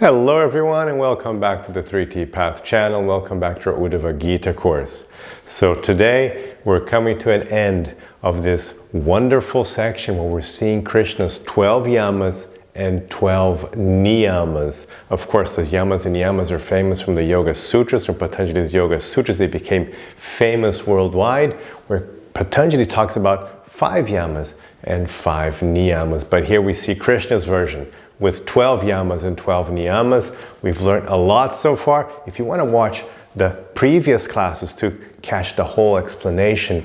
Hello everyone and welcome back to the 3T Path channel. Welcome back to our Uddhava-gita course. So today we're coming to an end of this wonderful section where we're seeing Krishna's 12 yamas and 12 niyamas. Of course, the yamas and niyamas are famous from the Yoga Sutras, from Patanjali's Yoga Sutras. They became famous worldwide, where Patanjali talks about 5 yamas and 5 niyamas. But here we see Krishna's version with 12 yamas and 12 niyamas. We've learned a lot so far. If you want to watch the previous classes to catch the whole explanation,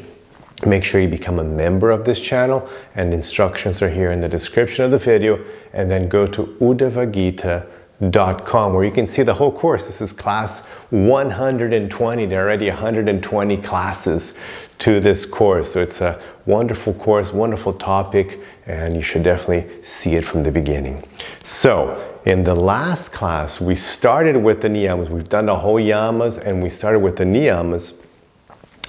make sure you become a member of this channel, and instructions are here in the description of the video. And then go to Uddhava-gita.com where you can see the whole course. This is class 120. There are already 120 classes to this course. So it's a wonderful course, wonderful topic, and you should definitely see it from the beginning. So in the last class, we started with the niyamas. We've done the whole yamas and we started with the niyamas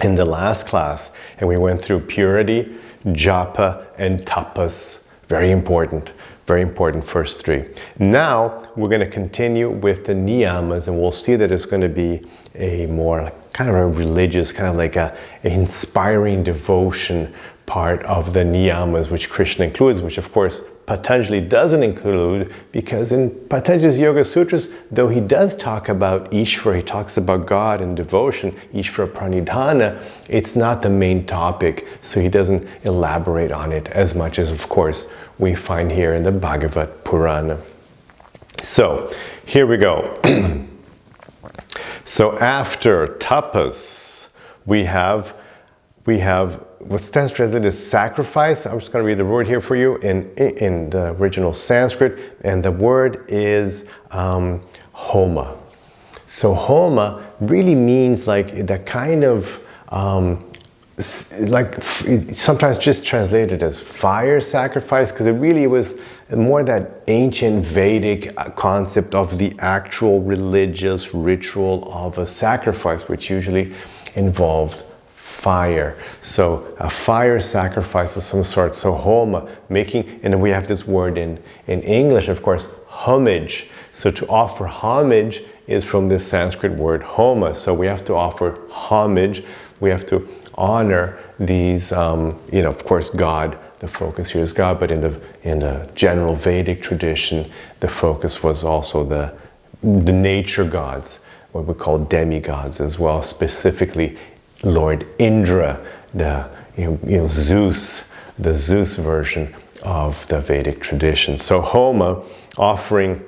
in the last class, and we went through purity, japa, and tapas. Very important first 3. Now we're going to continue with the niyamas, and we'll see that it's going to be a more kind of a religious, kind of like a inspiring devotion part of the niyamas, which Krishna includes, which of course Patanjali doesn't include, because in Patanjali's Yoga Sutras, though he does talk about Ishvara, he talks about God and devotion, Ishvara Pranidhana, it's not the main topic, so he doesn't elaborate on it as much as, of course, we find here in the Bhagavad Purana. So, here we go. So after tapas, we have what stands translated as sacrifice. I'm just going to read the word here for you in the original Sanskrit, and the word is homa. So homa really means like the kind of like sometimes just translated as fire sacrifice, because it really was more that ancient Vedic concept of the actual religious ritual of a sacrifice, which usually involved fire. So a fire sacrifice of some sort. So homa, making, and then we have this word in English, of course, homage. So to offer homage is from this Sanskrit word homa. So we have to offer homage. We have to honor these, of course, God. The focus here is God, but in the general Vedic tradition, the focus was also the nature gods, what we call demigods as well, specifically Lord Indra, Zeus, the Zeus version of the Vedic tradition. So homa, offering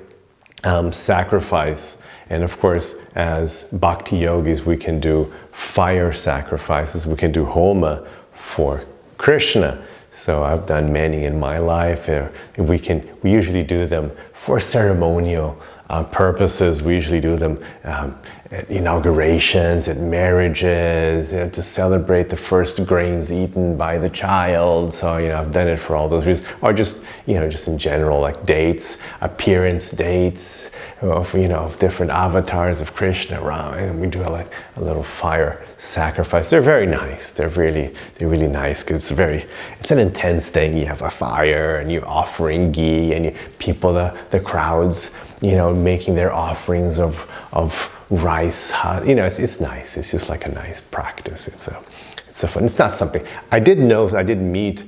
sacrifice, and of course, as bhakti yogis, we can do fire sacrifices. We can do homa for Krishna. So I've done many in my life. We usually do them for ceremonial purposes. We usually do them at inaugurations, at marriages, to celebrate the first grains eaten by the child. So I've done it for all those reasons, or just just in general, like dates, appearance dates of different avatars of Krishna around, and we do a little fire sacrifice. They're very nice. They're really nice, because it's an intense thing. You have a fire and you're offering ghee, and the crowds making their offerings of rice. It's nice. It's just like a nice practice. It's fun. It's not something I did meet.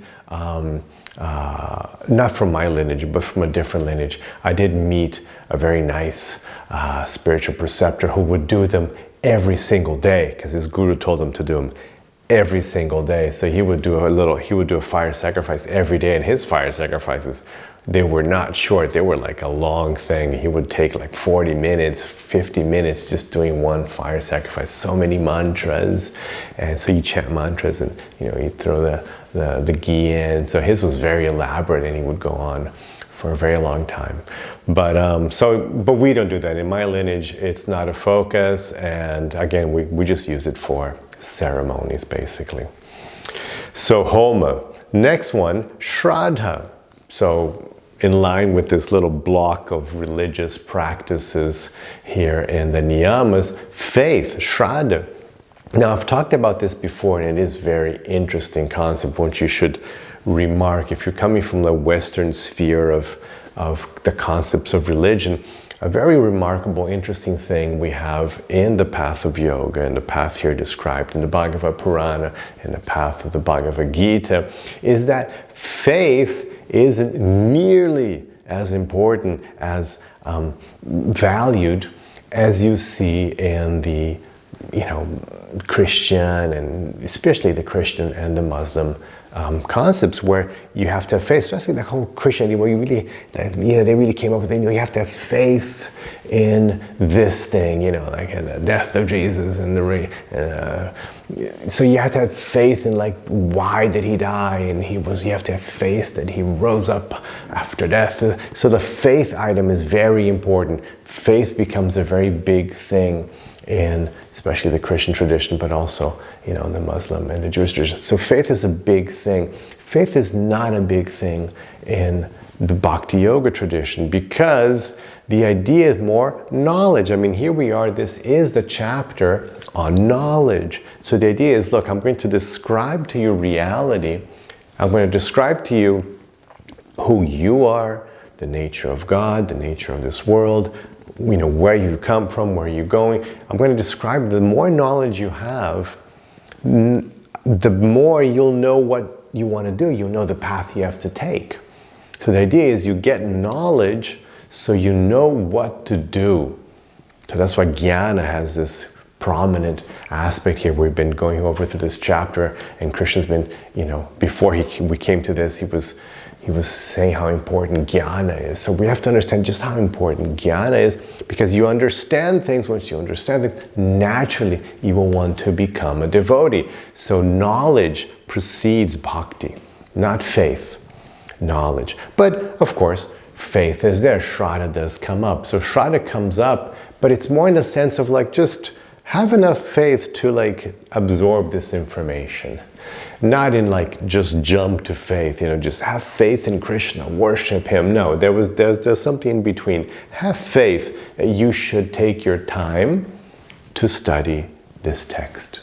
Not from my lineage, but from a different lineage. I did meet a very nice spiritual preceptor who would do them every single day, because his guru told him to do them every single day. So he would do a fire sacrifice every day, and his fire sacrifices, they were not short. They were like a long thing. He would take like 40 minutes, 50 minutes just doing one fire sacrifice. So many mantras, and so you chant mantras, and you throw the ghee in. So his was very elaborate, and he would go on for a very long time. But we don't do that. In my lineage, it's not a focus, and again, we just use it for ceremonies, basically. So homa. Next one, shraddha. So in line with this little block of religious practices here in the niyamas, faith, shraddha. Now, I've talked about this before, and it is a very interesting concept, which you should remark. If you're coming from the Western sphere of the concepts of religion, a very remarkable, interesting thing we have in the path of yoga, and the path here described in the Bhagavad Purana, and the path of the Uddhava-gita, is that faith isn't nearly as important, as valued as you see in the, Christian, and especially the Christian and the Muslim concepts, where you have to have faith, especially the whole Christianity, where you really, they really came up with it. You have to have faith in this thing, like in the death of Jesus and so you have to have faith in like, why did he die? And you have to have faith that he rose up after death. So the faith item is very important. Faith becomes a very big thing in especially the Christian tradition, but also, in the Muslim and the Jewish tradition. So faith is a big thing. Faith is not a big thing in the Bhakti Yoga tradition, because the idea is more knowledge. I mean, here we are, this is the chapter on knowledge. So the idea is, look, I'm going to describe to you reality. I'm going to describe to you who you are, the nature of God, the nature of this world, where you come from, where you're going. I'm going to describe, the more knowledge you have, the more you'll know what you want to do. You'll know the path you have to take. So the idea is you get knowledge so you know what to do. So that's why jnana has this prominent aspect here. We've been going over through this chapter, and Krishna's been, before we came to this, he was saying how important jnana is. So we have to understand just how important jnana is, because you understand things. Once you understand it, naturally you will want to become a devotee. So knowledge precedes bhakti, not faith. Knowledge. But of course, faith is there. Shraddha does come up. So Shraddha comes up, but it's more in the sense of like, just have enough faith to like absorb this information. Not in like just jump to faith, just have faith in Krishna, worship him. No, there's something in between. Have faith that you should take your time to study this text.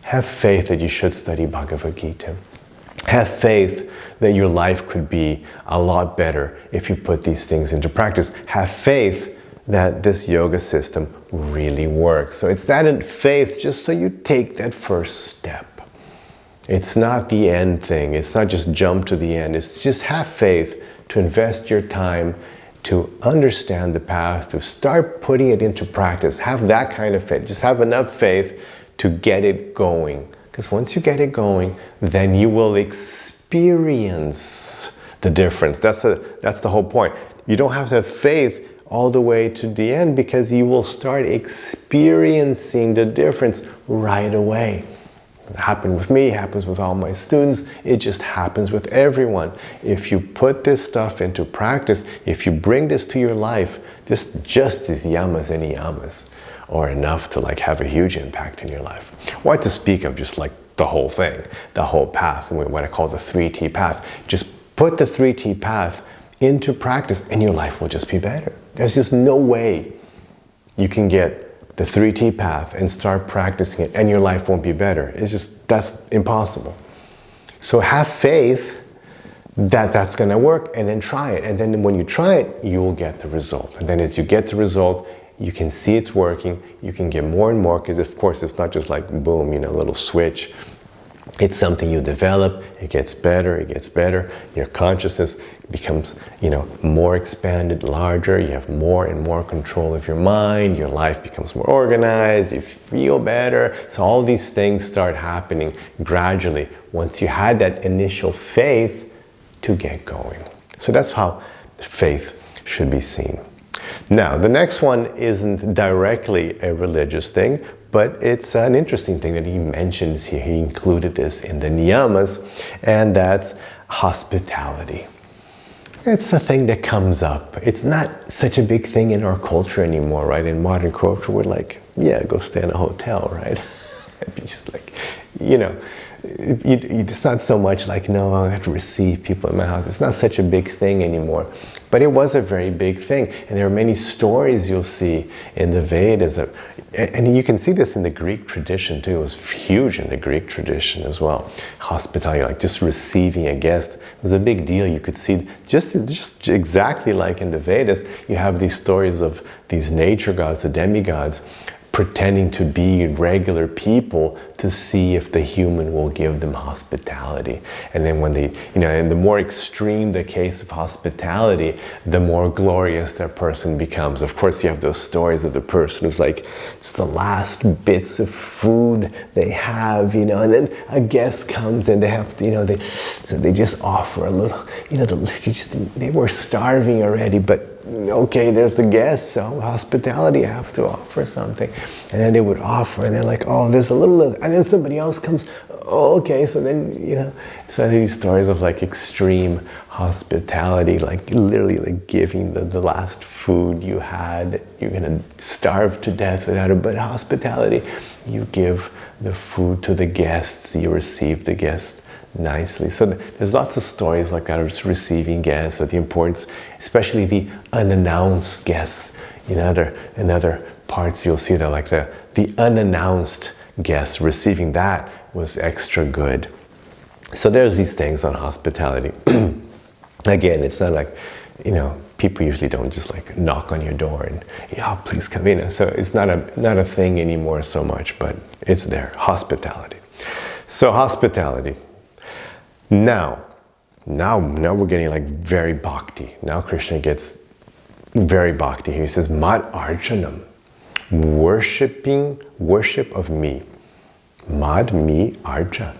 Have faith that you should study Bhagavad Gita. Have faith that your life could be a lot better if you put these things into practice. Have faith that this yoga system really works. So it's that faith, just so you take that first step. It's not the end thing. It's not just jump to the end. It's just have faith to invest your time to understand the path, to start putting it into practice. Have that kind of faith. Just have enough faith to get it going. Because once you get it going, then you will experience the difference. That's the whole point. You don't have to have faith all the way to the end, because you will start experiencing the difference right away. It happened with me, it happens with all my students, it just happens with everyone. If you put this stuff into practice, if you bring this to your life, this just is yamas and niyamas, or enough to like have a huge impact in your life. What to speak of just like the whole thing, the whole path, what I call the 3T path. Just put the 3T path into practice and your life will just be better. There's just no way you can get the 3T path and start practicing it and your life won't be better. That's impossible. So have faith that that's going to work, and then try it. And then when you try it, you will get the result. And then as you get the result, you can see it's working, you can get more and more, because of course it's not just like boom, a little switch. It's something you develop, it gets better, your consciousness becomes, more expanded, larger, you have more and more control of your mind, your life becomes more organized, you feel better. So all these things start happening gradually once you had that initial faith to get going. So that's how faith should be seen. Now, the next one isn't directly a religious thing, but it's an interesting thing that he mentions here. He included this in the niyamas, and that's hospitality. It's a thing that comes up. It's not such a big thing in our culture anymore, right? In modern culture, we're like, yeah, go stay in a hotel, right? It'd be just like, it's not so much like, no, I have to receive people in my house. It's not such a big thing anymore. But it was a very big thing. And there are many stories you'll see in the Vedas. And you can see this in the Greek tradition too. It was huge in the Greek tradition as well. Hospitality, like just receiving a guest, was a big deal. You could see just exactly like in the Vedas, you have these stories of these nature gods, the demigods, pretending to be regular people to see if the human will give them hospitality. And then when they, and the more extreme the case of hospitality, the more glorious that person becomes. Of course, you have those stories of the person who's like, it's the last bits of food they have, and then a guest comes and they have to, so they just offer a little, they were starving already, but okay, there's the guest, so hospitality, I have to offer something. And then they would offer, and they're like, oh, there's a little, and then somebody else comes, oh, okay, so then, so these stories of like extreme hospitality, like literally like giving the last food you had, you're gonna starve to death without it, but hospitality, you give the food to the guests, you receive the guests nicely. So there's lots of stories like that of just receiving guests, of the importance, especially the unannounced guests. In other parts you'll see that like the unannounced guests, receiving that was extra good. So there's these things on hospitality. Again, it's not like, people usually don't just like knock on your door and, please come in. So it's not a thing anymore so much, but it's there, hospitality. So hospitality. Now we're getting like very bhakti. Now Krishna gets very bhakti here. He says, Mad Archanam, worship of me. Mad, me, Arja,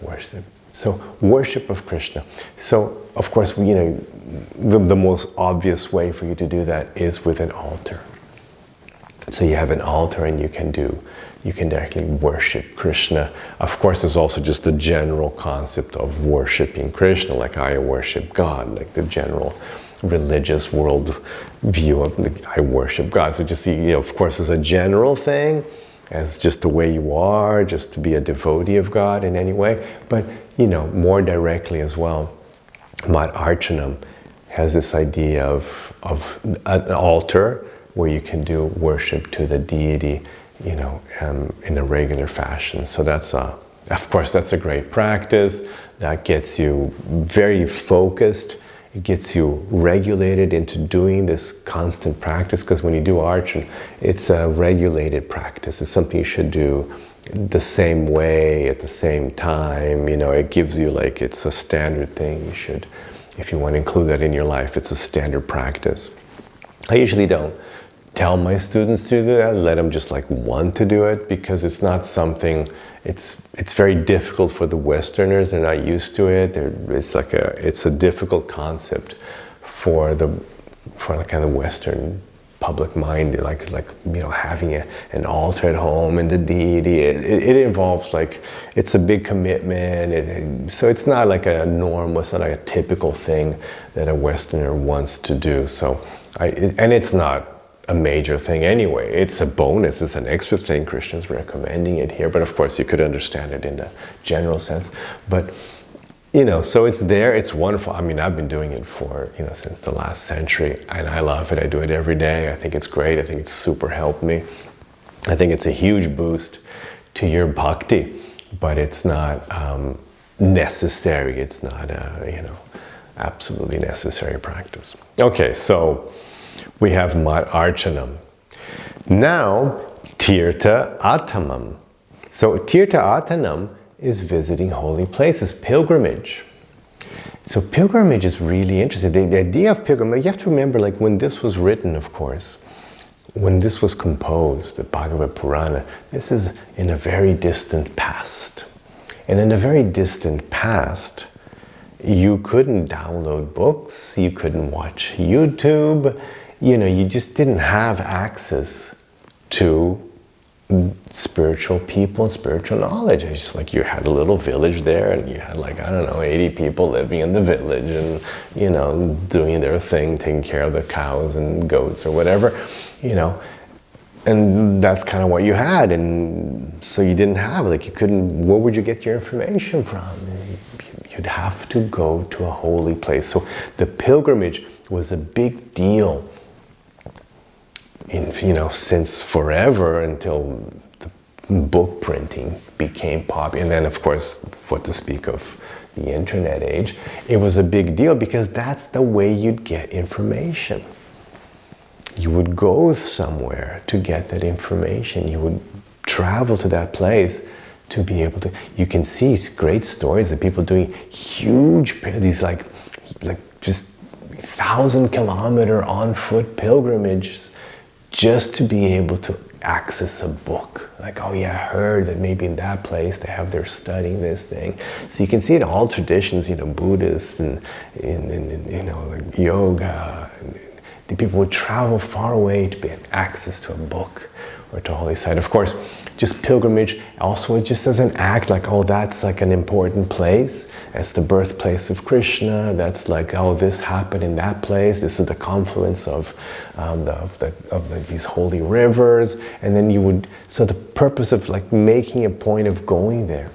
worship. So worship of Krishna. So of course, the most obvious way for you to do that is with an altar. So you have an altar and you can directly worship Krishna. Of course, there's also just the general concept of worshiping Krishna, like I worship God, like the general religious world view of I worship God. So just see, of course, as a general thing, as just the way you are, just to be a devotee of God in any way, but more directly as well. Mad Archanam has this idea of an altar where you can do worship to the deity, in a regular fashion. So of course, that's a great practice. That gets you very focused. It gets you regulated into doing this constant practice, because when you do archan, it's a regulated practice. It's something you should do the same way at the same time. It gives you it's a standard thing. You should, if you want to include that in your life, it's a standard practice. I usually don't tell my students to do that, let them just want to do it, because it's not something, it's very difficult for the Westerners. They're not used to it. It's a difficult concept for the kind of Western public mind, having an altar at home and the deity. It involves it's a big commitment. So it's not like a norm, it's not like a typical thing that a Westerner wants to do. So and it's not a major thing anyway. It's a bonus, it's an extra thing. Krishna's recommending it here, but of course you could understand it in the general sense. But so it's there, it's wonderful. I mean, I've been doing it for since the last century, and I love it. I do it every day. I think it's great. I think it's super helped me. I think it's a huge boost to your bhakti, but it's not necessary. It's not a absolutely necessary practice. Okay, so we have Mad Archanam. Now, Tirtha Atamam. So Tirtha Atanam is visiting holy places, pilgrimage. So pilgrimage is really interesting. The idea of pilgrimage, you have to remember, when this was written, of course, when this was composed, the Bhagavad Purana, this is in a very distant past. And in a very distant past, you couldn't download books, you couldn't watch YouTube, you just didn't have access to spiritual people and spiritual knowledge. It's just you had a little village there, and you had 80 people living in the village and doing their thing, taking care of the cows and goats or whatever, And that's kind of what you had, and so you didn't have, like, you couldn't, where would you get your information from? You'd have to go to a holy place. So the pilgrimage was a big deal in, since forever, until the book printing became popular. And then, of course, what to speak of the internet age, it was a big deal because that's the way you'd get information. You would go somewhere to get that information. You would travel to that place to be able to, you can see great stories of people doing huge, these like just 1,000-kilometer on foot pilgrimages just to be able to access a book. Like, oh yeah, I heard that maybe in that place they're studying this thing. So you can see in all traditions, Buddhists and like yoga, the people would travel far away to get access to a book or to a holy site. Of course, just pilgrimage also just as an act, like, oh, that's like an important place. That's the birthplace of Krishna. That's like, oh, this happened in that place. This is the confluence of these holy rivers. And then so the purpose of like making a point of going there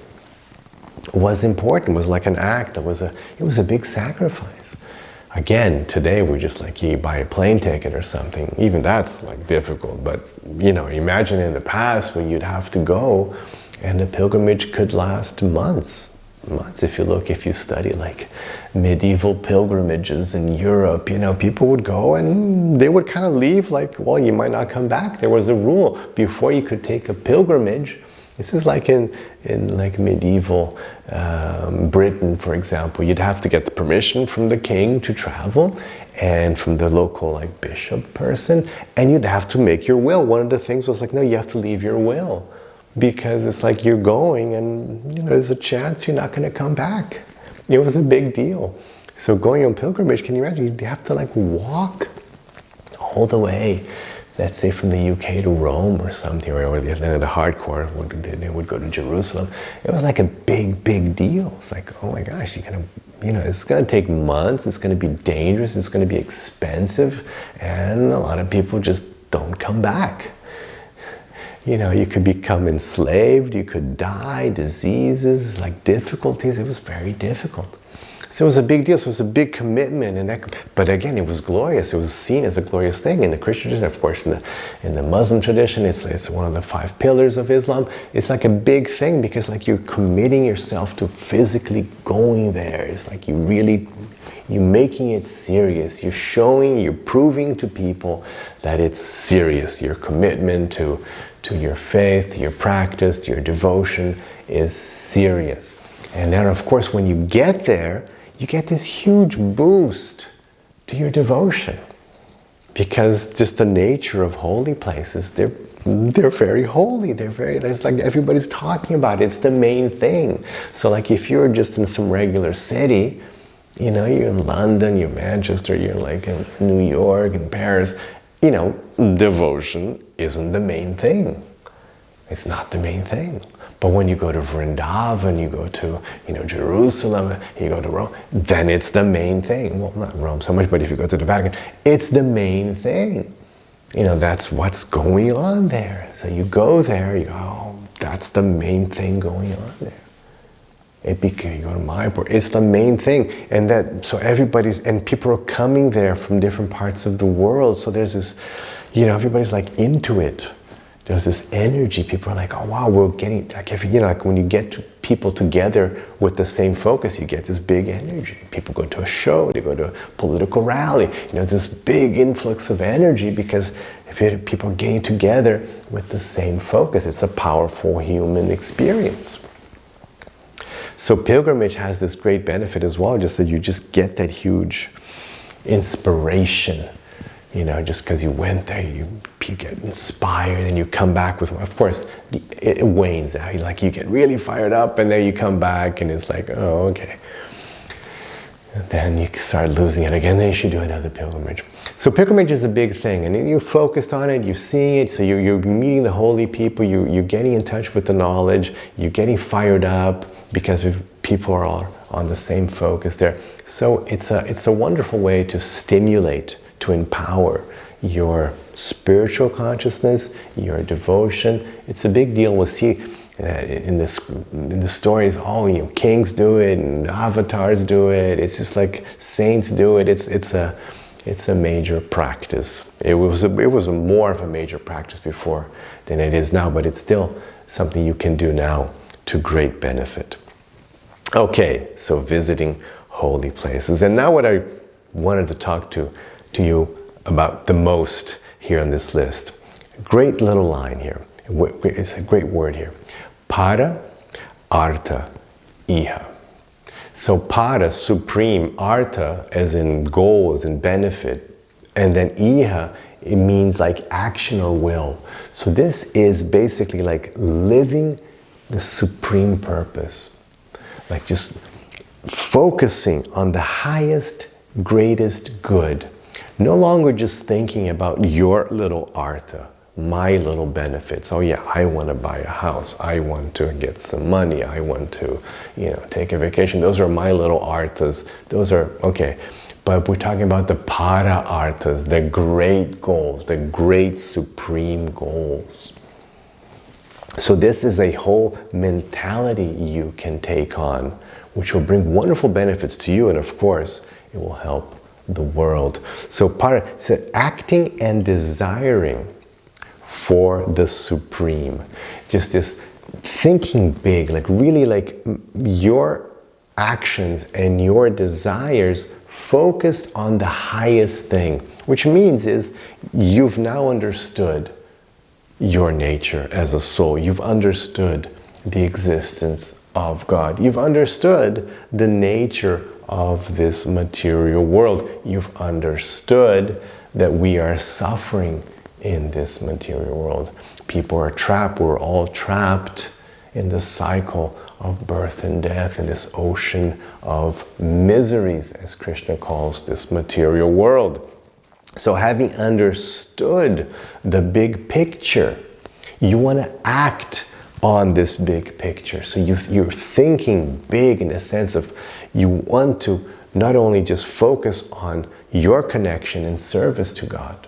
was important, was like an act. It was a big sacrifice. Again, today we're just like, you buy a plane ticket or something. Even that's like difficult. But imagine in the past when you'd have to go, and the pilgrimage could last months. If you study like medieval pilgrimages in Europe, people would go and they would kind of leave like, well, you might not come back. There was a rule before you could take a pilgrimage. This is like in like medieval Britain, for example. You'd have to get the permission from the king to travel and from the local like bishop person, and you'd have to make your will. One of the things was like, no, you have to leave your will, because it's like you're going and there's a chance you're not going to come back. It was a big deal. So going on pilgrimage, can you imagine? You'd have to like walk all the way, let's say from the UK to Rome or something, or the hardcore, they would go to Jerusalem. It was like a big, big deal. It's like, oh my gosh, it's going to take months, it's going to be dangerous, it's going to be expensive, and a lot of people just don't come back. You could become enslaved, you could die, diseases, like difficulties. It was very difficult. So it was a big deal. So it was a big commitment, but again, it was glorious. It was seen as a glorious thing in the Christian tradition. Of course, in the Muslim tradition, it's one of the 5 pillars of Islam. It's like a big thing because like you're committing yourself to physically going there. It's like you're making it serious. You're proving to people that it's serious. Your commitment to your faith, your practice, your devotion is serious. And then, of course, when you get there, you get this huge boost to your devotion, because just the nature of holy places, they're very holy. It's like everybody's talking about it. It's the main thing. So like if you're just in some regular city, you're in London, you're Manchester, you're like in New York and Paris, devotion isn't the main thing. It's not the main thing. But when you go to Vrindavan, you go to Jerusalem, you go to Rome, then it's the main thing. Well, not Rome so much, but if you go to the Vatican, it's the main thing. That's what's going on there. So you go there, you go, oh, that's the main thing going on there. You go to Mayapur, it's the main thing. And and people are coming there from different parts of the world. So there's this, everybody's like into it. There's this energy. People are like, oh wow, we're getting, like when you get people together with the same focus, you get this big energy. People go to a show, they go to a political rally. There's this big influx of energy because people are getting together with the same focus. It's a powerful human experience. So pilgrimage has this great benefit as well, just that you just get that huge inspiration. Just because you went there, you get inspired and you come back with, of course, it wanes out. You get really fired up and then you come back and it's like, oh, okay. And then you start losing it again, then you should do another pilgrimage. So pilgrimage is a big thing, and you're focused on it, you're seeing it, so you're meeting the holy people, you're getting in touch with the knowledge, you're getting fired up because people are all on the same focus there. So it's a wonderful way to stimulate, to empower your spiritual consciousness, your devotion. It's a big deal. We'll see in the stories, kings do it and avatars do it. It's just like saints do it. It's a major practice. It was more of a major practice before than it is now, but it's still something you can do now to great benefit. Okay, so visiting holy places. And now what I wanted to talk to you about the most here on this list. Great little line here. It's a great word here. Para-artha-iha. So para, supreme, artha as in goal, as in benefit, and then iha, it means like action or will. So this is basically like living the supreme purpose. Like just focusing on the highest, greatest good. No longer just thinking about your little artha, my little benefits. Oh yeah, I want to buy a house. I want to get some money. I want to, take a vacation. Those are my little arthas. Those are, okay. But we're talking about the para-arthas, the great goals, the great supreme goals. So this is a whole mentality you can take on, which will bring wonderful benefits to you, and of course, it will help the world. So acting and desiring for the supreme. Just this thinking big, like really like your actions and your desires focused on the highest thing, which means is you've now understood your nature as a soul. You've understood the existence of God. You've understood the nature of this material world. You've understood that we are suffering in this material world. People are trapped. We're all trapped in the cycle of birth and death, in this ocean of miseries, as Krishna calls this material world. So having understood the big picture, you want to act on this big picture. So you're thinking big in the sense of you want to not only just focus on your connection and service to God,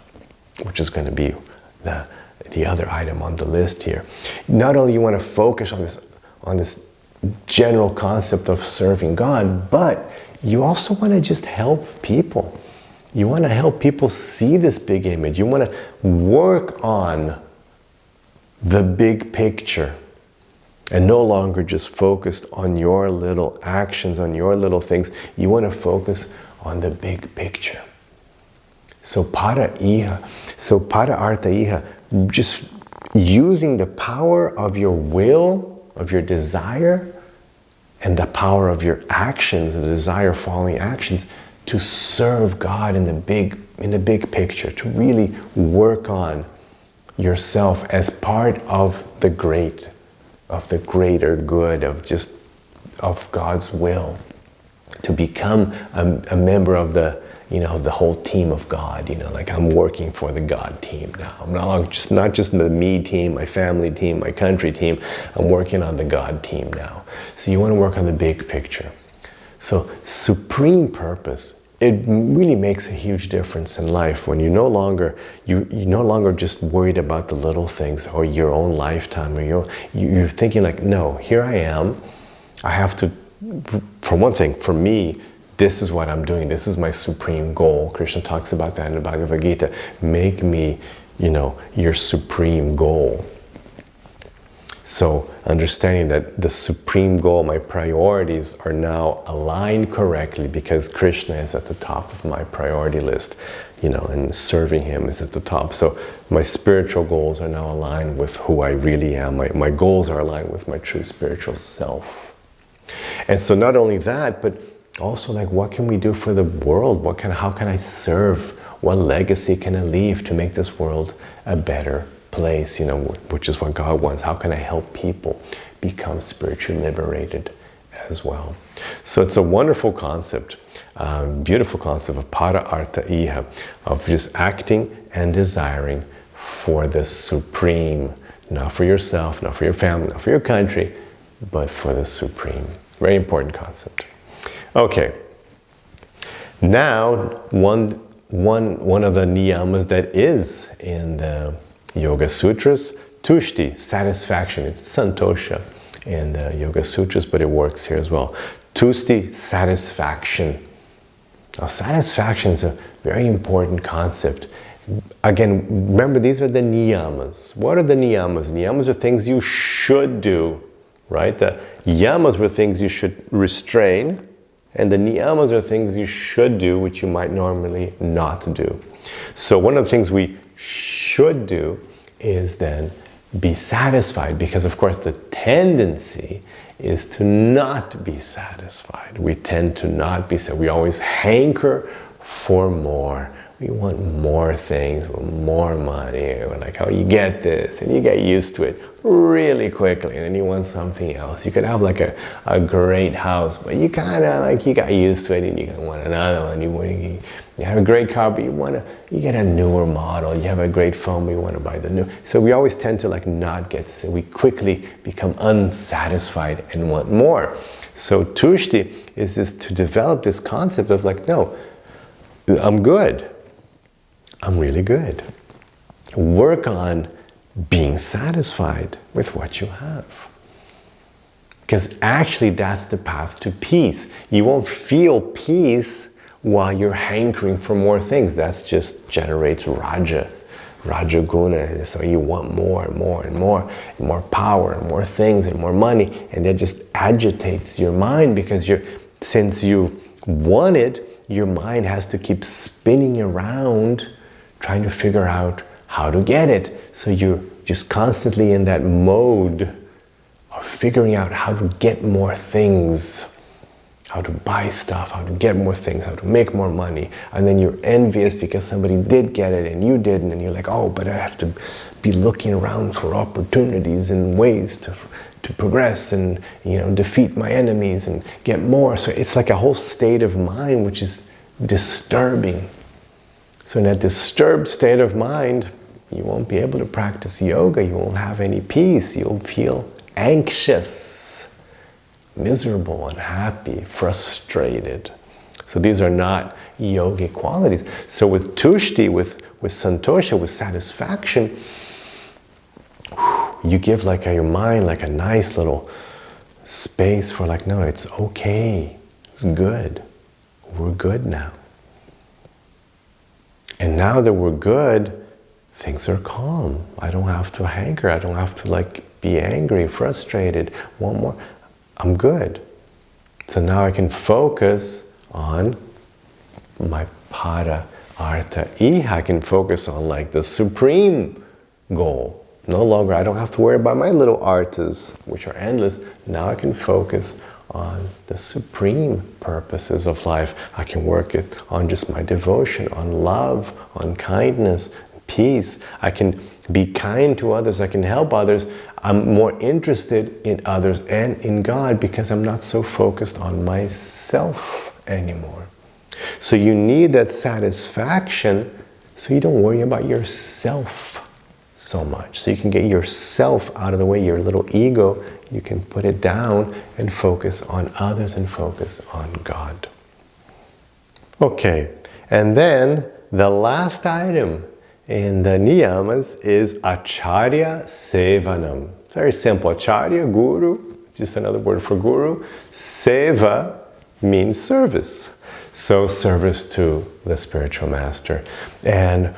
which is going to be the other item on the list here. Not only you want to focus on this general concept of serving God, but you also want to just help people. You want to help people see this big image. You want to work on the big picture and no longer just focused on your little actions, on your little things. You want to focus on the big picture. So para-artha-iha, just using the power of your will, of your desire, and the power of your actions, the desire following actions, to serve God in the big picture, to really work on yourself as part of the greater good, of God's will, to become a member of the whole team of God. Like I'm working for the God team now. I'm not just the me team, my family team, my country team. I'm working on the God team now. So you want to work on the big picture. So supreme purpose, it really makes a huge difference in life when you're no longer just worried about the little things or your own lifetime, or you're thinking like, no, here I am. I have to, for one thing, for me, this is what I'm doing. This is my supreme goal. Krishna talks about that in the Bhagavad-gita. Make me, your supreme goal. So understanding that the supreme goal, my priorities are now aligned correctly because Krishna is at the top of my priority list, and serving him is at the top. So my spiritual goals are now aligned with who I really am. My goals are aligned with my true spiritual self. And so not only that, but also like what can we do for the world? How can I serve? What legacy can I leave to make this world a better place, which is what God wants. How can I help people become spiritually liberated as well? So it's a wonderful concept, beautiful concept of para-artha-iha, of just acting and desiring for the supreme, not for yourself, not for your family, not for your country, but for the supreme. Very important concept. Okay, now one one of the niyamas that is in the Yoga Sutras, tushti, satisfaction. It's santosha in the Yoga Sutras, but it works here as well. Tushti, satisfaction. Now, satisfaction is a very important concept. Again, remember, these are the niyamas. What are the niyamas? Niyamas are things you should do, right? The yamas were things you should restrain, and the niyamas are things you should do, which you might normally not do. So one of the things we should do is then be satisfied, because of course the tendency is to not be satisfied. We tend to not be satisfied. We always hanker for more. We want more things, more money. We're like, oh, you get this, and you get used to it really quickly, and then you want something else. You could have like a great house, but you kind of like, you got used to it, and you want another one. You have a great car, but you get a newer model. You have a great phone, but you want to buy the new. So we always tend to like not get, we quickly become unsatisfied and want more. So tushti is this, to develop this concept of like, no, I'm good. I'm really good. Work on being satisfied with what you have. Because actually that's the path to peace. You won't feel peace while you're hankering for more things. That just generates rajaguna. So you want more and more and more, and more power and more things and more money, and that just agitates your mind, because since you want it, your mind has to keep spinning around trying to figure out how to get it. So you're just constantly in that mode of figuring out how to get more things, how to buy stuff, how to get more things, how to make more money. And then you're envious because somebody did get it and you didn't, and you're like, oh, but I have to be looking around for opportunities and ways to progress and, defeat my enemies and get more. So it's like a whole state of mind which is disturbing. So in that disturbed state of mind, you won't be able to practice yoga. You won't have any peace. You'll feel anxious, miserable, unhappy, frustrated. So these are not yogic qualities. So with tushti, with santosha, with satisfaction, you give like your mind like a nice little space for like, no, it's okay. It's good. We're good now. And now that we're good, things are calm. I don't have to hanker. I don't have to like be angry, frustrated, want more. I'm good. So now I can focus on my para-artha-iha. I can focus on like the supreme goal. No longer, I don't have to worry about my little arthas, which are endless. Now I can focus on the supreme purposes of life. I can work it on just my devotion, on love, on kindness, peace. I can be kind to others. I can help others. I'm more interested in others and in God because I'm not so focused on myself anymore. So you need that satisfaction so you don't worry about yourself so much. So you can get yourself out of the way, your little ego. You can put it down and focus on others and focus on God. Okay, and then the last item in the niyamas is acharya sevanam. Very simple. Acharya, guru, just another word for guru. Seva means service. So service to the spiritual master. And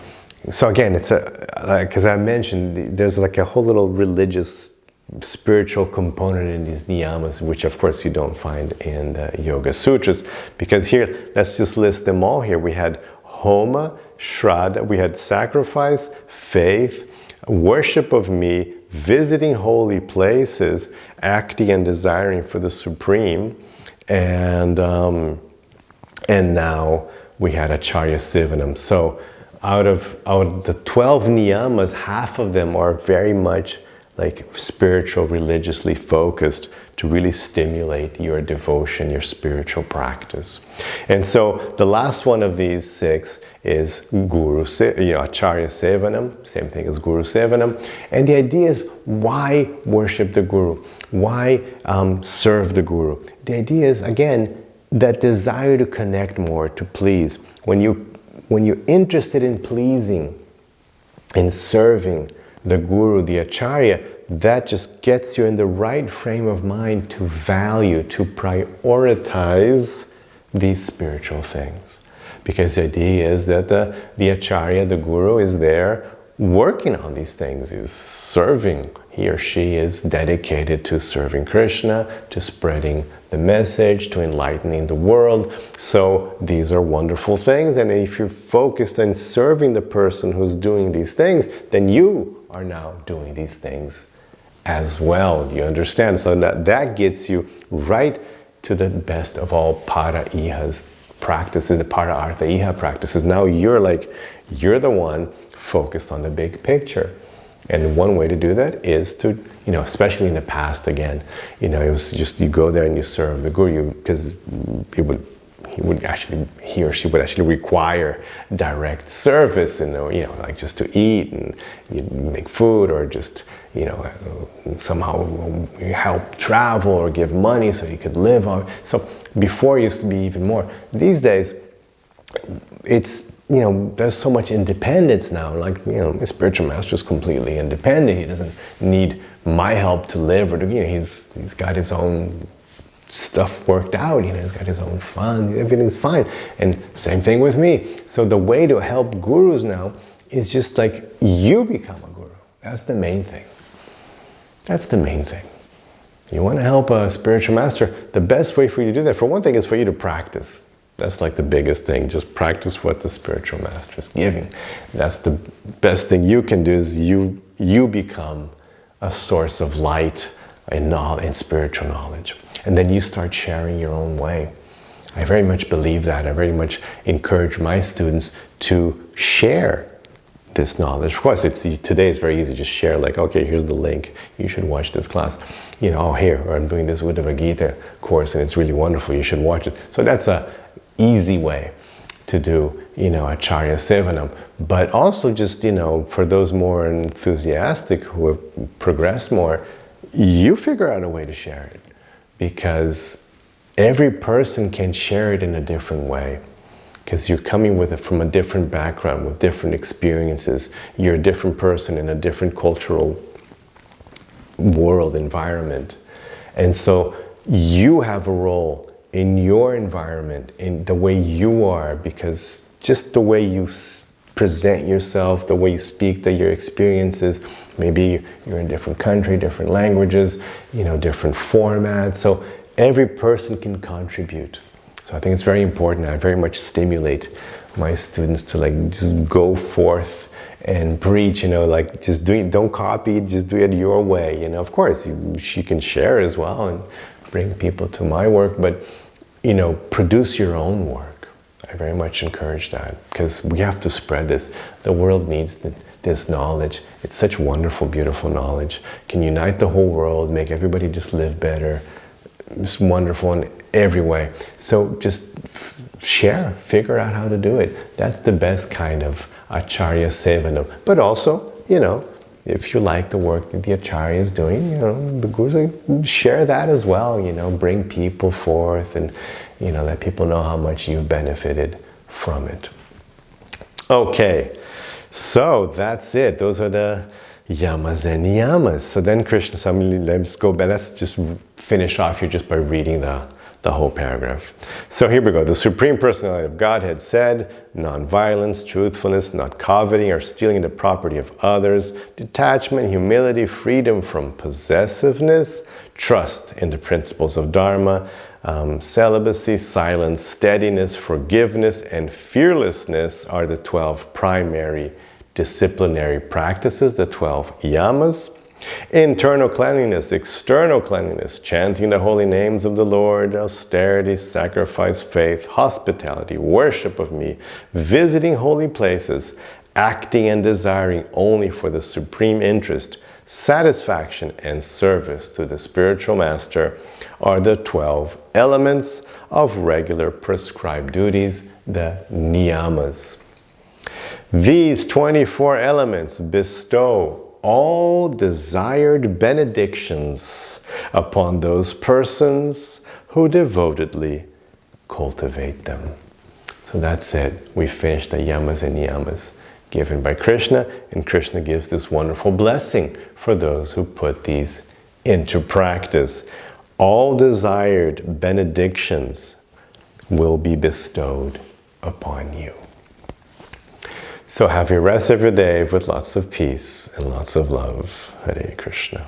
so again, it's like as I mentioned, there's like a whole little religious spiritual component in these niyamas, which of course you don't find in the Yoga Sutras, because here, let's just list them all here. We had homa, shraddha, we had sacrifice, faith, worship of me, visiting holy places, acting and desiring for the Supreme, and now we had acharya sevanam. So out of the 12 niyamas, half of them are very much like spiritual, religiously focused to really stimulate your devotion, your spiritual practice. And so the last one of these 6 is acharya sevanam, same thing as guru sevanam. And the idea is, why worship the guru? Why serve the guru? The idea is, again, that desire to connect more, to please. When you when you're interested in pleasing, in serving the guru, the acharya, that just gets you in the right frame of mind to value, to prioritize these spiritual things. Because the idea is that the acharya, the guru, is there working on these things, is serving. He or she is dedicated to serving Krishna, to spreading the message, to enlightening the world. So these are wonderful things. And if you're focused on serving the person who's doing these things, then you are now doing these things as well. You understand? So that gets you right to the best of all para-ihas practices, the para-artha-iha practices. Now you're the one focused on the big picture. And one way to do that is to, especially in the past again, it was just you go there and you serve the guru, because he or she would actually require direct service, like just to eat and you make food, or just, somehow help travel or give money so you could live on. So before it used to be even more. These days, it's, there's so much independence now. The spiritual master is completely independent. He doesn't need my help to live, or he's got his own stuff worked out. He's got his own fun. Everything's fine. And same thing with me. So the way to help gurus now is just you become a guru. That's the main thing. That's the main thing. You want to help a spiritual master, the best way for you to do that, for one thing, is for you to practice. That's the biggest thing. Just practice what the spiritual master is giving. That's the best thing you can do, is you become a source of light and knowledge, and spiritual knowledge. And then you start sharing your own way. I very much believe that. I very much encourage my students to share this knowledge. Of course, today it's very easy. Just share, okay, here's the link. You should watch this class. Here, I'm doing this Uddhava-gita course and it's really wonderful. You should watch it. So that's a easy way to do, acharya sevanam. But also just, for those more enthusiastic who have progressed more, you figure out a way to share it, because every person can share it in a different way, because you're coming from a different background, with different experiences. You're a different person in a different cultural world environment. And so you have a role in your environment, in the way you are, because just the way you present yourself, the way you speak, your experiences, maybe you're in a different country, different languages, different formats. So every person can contribute. So I think it's very important. I very much stimulate my students to just go forth and preach, just don't copy it, just do it your way. Of course, she can share as well and bring people to my work, but produce your own work. I very much encourage that, because we have to spread this. The world needs this knowledge. It's such wonderful, beautiful knowledge. Can unite the whole world, make everybody just live better. It's wonderful in every way. So just share, figure out how to do it. That's the best kind of acharya sevanam. But also, if you like the work that the acharya is doing, the gurus, share that as well, bring people forth and, let people know how much you've benefited from it. Okay, so that's it. Those are the yamas and niyamas. So then Krishna, let's go back. Let's just finish off here just by reading the whole paragraph. So here we go. The Supreme Personality of Godhead said, non-violence, truthfulness, not coveting or stealing the property of others, detachment, humility, freedom from possessiveness, trust in the principles of Dharma, celibacy, silence, steadiness, forgiveness, and fearlessness are the 12 primary disciplinary practices, the 12 yamas. Internal cleanliness, external cleanliness, chanting the holy names of the Lord, austerity, sacrifice, faith, hospitality, worship of me, visiting holy places, acting and desiring only for the supreme interest, satisfaction and service to the spiritual master are the 12 elements of regular prescribed duties, the niyamas. These 24 elements bestow all desired benedictions upon those persons who devotedly cultivate them. So that's it. We finished the yamas and niyamas given by Krishna, and Krishna gives this wonderful blessing for those who put these into practice. All desired benedictions will be bestowed upon you. So have a rest of your day with lots of peace and lots of love. Hare Krishna.